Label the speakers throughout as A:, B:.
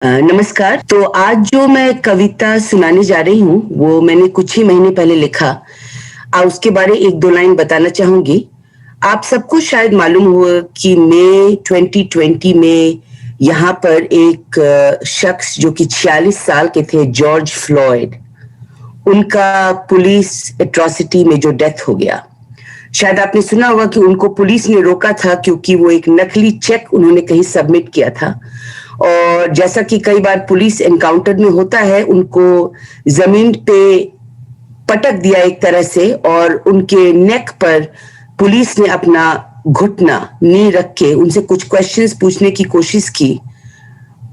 A: नमस्कार। तो आज जो मैं कविता सुनाने जा रही हूँ वो मैंने कुछ ही महीने पहले लिखा। उसके बारे एक दो लाइन बताना चाहूंगी। आप सबको शायद मालूम हो कि मई 2020 में यहाँ पर एक शख्स जो कि 46 साल के थे, जॉर्ज फ्लॉयड, उनका पुलिस एट्रॉसिटी में जो डेथ हो गया। शायद आपने सुना होगा कि उनको पुलिस ने रोका था क्योंकि वो एक नकली चेक उन्होंने कहीं सबमिट किया था। और जैसा कि कई बार पुलिस एनकाउंटर में होता है, उनको जमीन पे पटक दिया एक तरह से और उनके नेक पर पुलिस ने अपना घुटना नी रख के उनसे कुछ क्वेश्चंस पूछने की कोशिश की।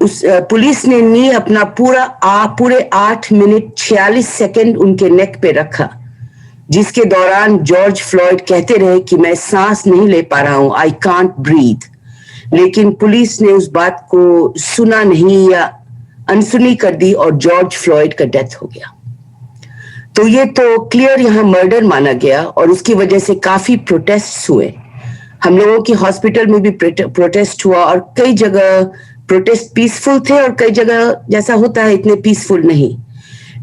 A: उस पुलिस ने नी अपना पूरे 8 मिनट 46 सेकंड उनके नेक पे रखा, जिसके दौरान जॉर्ज फ्लॉयड कहते रहे कि मैं सांस नहीं ले पा रहा हूं, आई कांट ब्रीथ। लेकिन पुलिस ने उस बात को सुना नहीं या अनसुनी कर दी और जॉर्ज फ्लॉयड का डेथ हो गया। तो ये तो क्लियर यहाँ मर्डर माना गया और उसकी वजह से काफी प्रोटेस्ट हुए। हम लोगों की हॉस्पिटल में भी प्रोटेस्ट हुआ और कई जगह प्रोटेस्ट पीसफुल थे और कई जगह जैसा होता है इतने पीसफुल नहीं।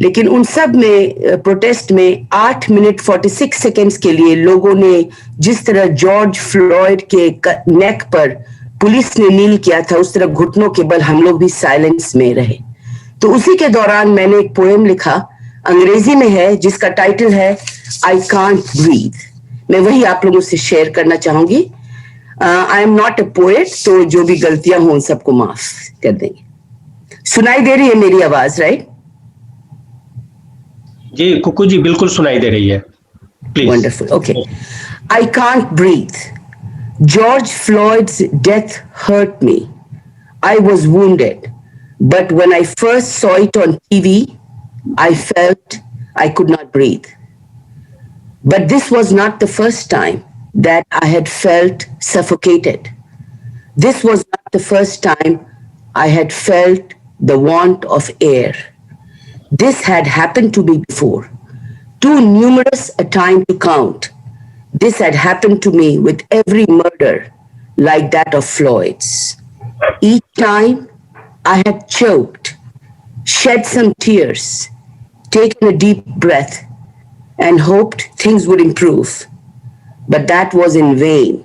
A: लेकिन उन सब में प्रोटेस्ट में 8 मिनट 46 सेकेंड्स के लिए लोगों ने जिस तरह जॉर्ज फ्लॉयड के नेक पर पुलिस ने नील किया था, उस तरह घुटनों के बल हम लोग भी साइलेंस में रहे। तो उसी के दौरान मैंने एक पोएम लिखा, अंग्रेजी में है, जिसका टाइटल है आई कांट ब्रीथ। मैं वही आप लोगों से शेयर करना चाहूंगी। I am not a poet, तो जो भी गलतियां हों उन सबको माफ कर देंगे। सुनाई दे रही है मेरी आवाज, राइट?
B: जी कुकू जी, बिल्कुल सुनाई दे रही है, please.
A: Wonderful, okay. I can't breathe. George Floyd's death hurt me. I was wounded. But when I first saw it on TV, I felt I could not breathe. But this was not the first time that I had felt suffocated. This was not the first time I had felt the want of air. This had happened to me before, too numerous a time to count. This had happened to me with every murder like that of Floyd's. Each time I had choked, shed some tears, taken a deep breath, and hoped things would improve. But that was in vain.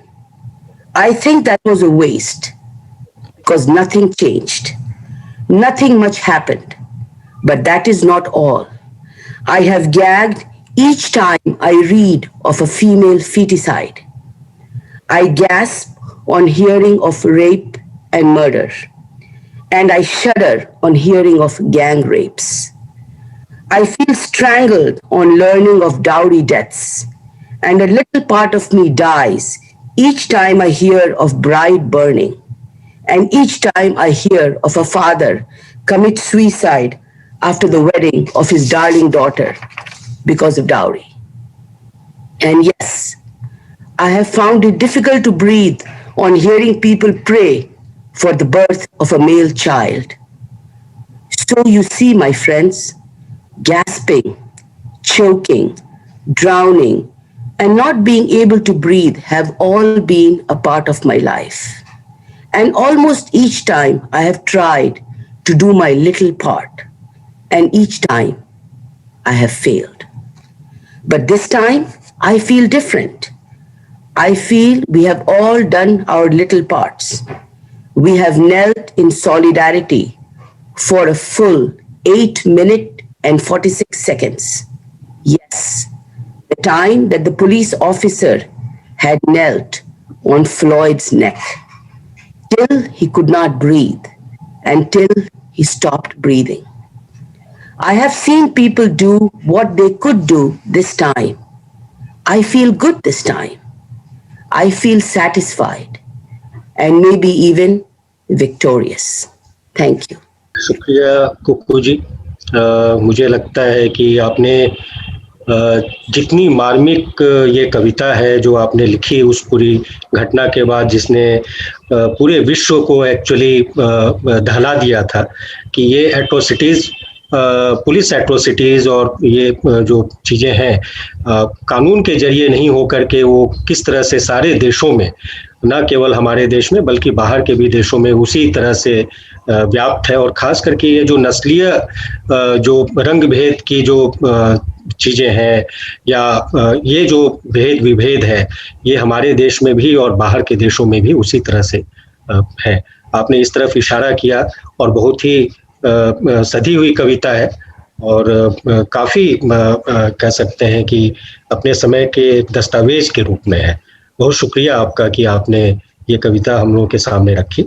A: I think that was a waste because nothing changed. Nothing much happened. But that is not all. I have gagged each time I read of a female feticide. I gasp on hearing of rape and murder, and I shudder on hearing of gang rapes. I feel strangled on learning of dowry deaths, and a little part of me dies each time I hear of bride burning, and each time I hear of a father commit suicide after the wedding of his darling daughter because of dowry. And yes, I have found it difficult to breathe on hearing people pray for the birth of a male child. So you see, my friends, gasping, choking, drowning, and not being able to breathe have all been a part of my life. And almost each time I have tried to do my little part, and each time I have failed. But this time, I feel different. I feel we have all done our little parts. We have knelt in solidarity for a full 8 minutes and 46 seconds. Yes, the time that the police officer had knelt on Floyd's neck, till he could not breathe, until he stopped breathing. I have seen people do what they could do this time. I feel good this time. I feel satisfied and maybe even victorious. Thank you.
B: शुक्रिया कुकू जी। मुझे लगता है कि आपने जितनी मार्मिक ये कविता है जो आपने लिखी उस पूरी घटना के बाद, जिसने पूरे विश्व को एक्चुअली दहला दिया था कि ये एट्रोसिटीज़, पुलिस एट्रोसिटीज़ और ये जो चीज़ें हैं कानून के जरिए नहीं हो करके वो किस तरह से सारे देशों में, न केवल हमारे देश में बल्कि बाहर के भी देशों में उसी तरह से व्याप्त है और ख़ास करके ये जो नस्लीय जो रंग भेद की जो चीज़ें हैं या ये जो भेद-विभेद है, ये हमारे देश में भी और बाहर के देशों में भी उसी तरह से है। आपने इस तरफ इशारा किया और बहुत ही सधी हुई कविता है और काफ़ी कह सकते हैं कि अपने समय के एक दस्तावेज़ के रूप में है। बहुत शुक्रिया आपका कि आपने ये कविता हम लोगों के सामने रखी।